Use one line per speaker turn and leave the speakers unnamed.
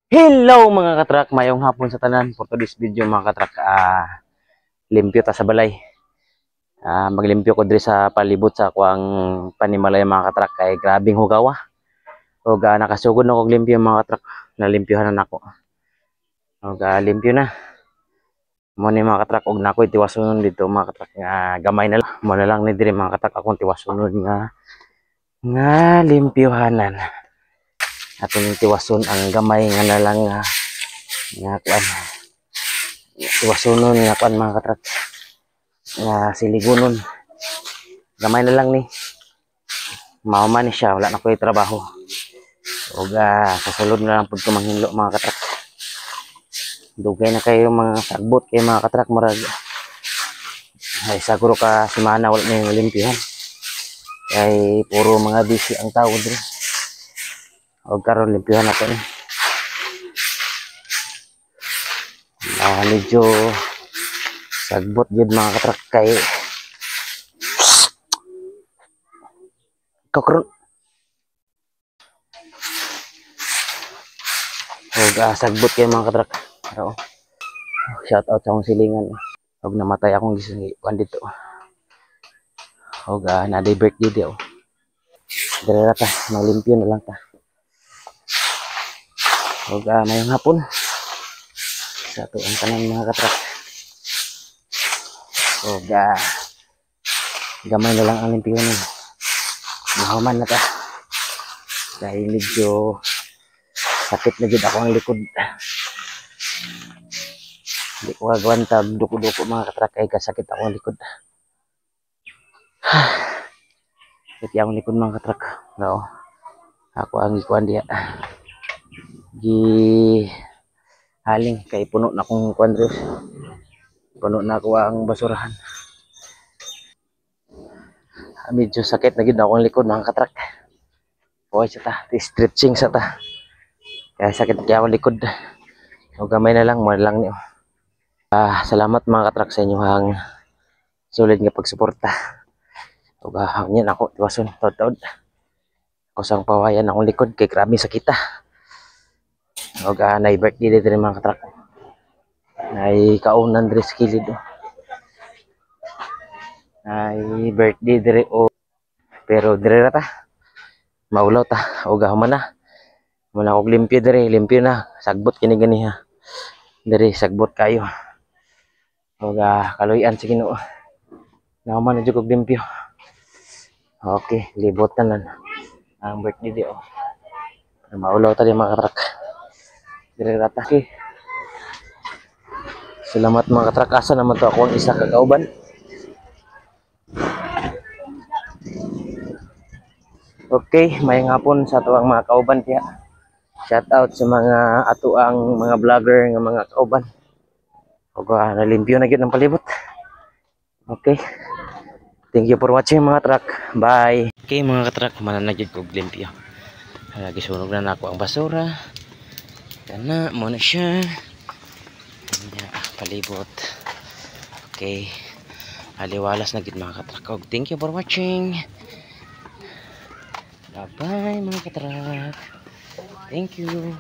Hello mga katrak, mayong hapon sa tanan. For today's video mga katrak, limpyo ta sa balay. Maglimpyo ko diri sa palibot sa kuang panimalay mga katrak kay grabing hugawa. Og nakasugod na kog limpyo mga katrak, nalimpyohan na nako. Og limpyo na. Mo ni mga katrak og nakoy tiwason dito mga katrak nga gamay na lang. Mo na lang ni diri mga katrak akong tiwason nga limpyohanan. Atong tiwason ang gamay nga na lang nga kuan. Tiwasonon nga kuan mga katrak nga siligunon. Gamay na lang ni. Mauman ni siya, wala na ko'y trabaho. Og sa sulod na lang pud ko manghinlo mga katrak. Dugay na kayo mga sagbot kay mga katrak murag. Ay siguro ka semana wala na yung limpyohan. Kay puro mga busy ang tao diri. Og karon limpyohan nato ni. Medyo sagbot jud mga katrak kay karon. Og sagbot kay mga katrak. Pero shout out sa akong silingan. Og namatay akong gisuan dito. Og na-day birthday di Dire ta, maglimpyo na lang ta. Og mayong hapon sa ato ang tanan mga katrak. Og gamay na lang ang limpyo nun. Mahuman na ta. Dahil medyo sakit na jud ako ang likod. Hindi ko kagawantag duko-duko mga katrak kay kasakit ako ang likod. Sakit akong likod mga katrak. No. Ako ang ikuan diya. Haling kay puno na akong kuandres. Puno na ako ang basurahan. Medyo sakit na gid ako ang likod mga katrak. Buhay sa ta, stretching sa ta. Kaya sakit kaya ako likod. O gamay na lang, mo lang niyo. Salamat mga katrak sa inyong solid nga pagsuporta. O yan ako, tiwason, taod-taod. Kusang pawayan akong likod kay grabe sakita. O na-birthday dito rin mga katrak. Kaunan diri sa kilid. Birthday diri pero diri ra ta. Maulaw ta o gahuman na. Muna og limpyo diri, limpyo na. Sagbot kini gani ha. Diri sagbot kayo. Og kaluyan sa Ginoo. Naman na jud og limpyo. Okay, libotan lang ang birthday di Maulaw ta di mga katrak. Diri ra ta. Okay. Salamat mga katrak, asa naman to ako ang isa ka kauban. Okay, may hapon sa tuwang mga kauban kaya shout out sa mga atuang mga vlogger nga mga kauban. Og nalimpyo na gyud ang palibot. Okay. Thank you for watching mga katrak. Bye. Okay mga katrak, mananagyud ko og limpyo. Gisunog na nako ang basura. Kana mo na siya. Palibot. Okay. Aliwalas na gid mga katrak. Thank you for watching. Bye bye mga katrak. Thank you.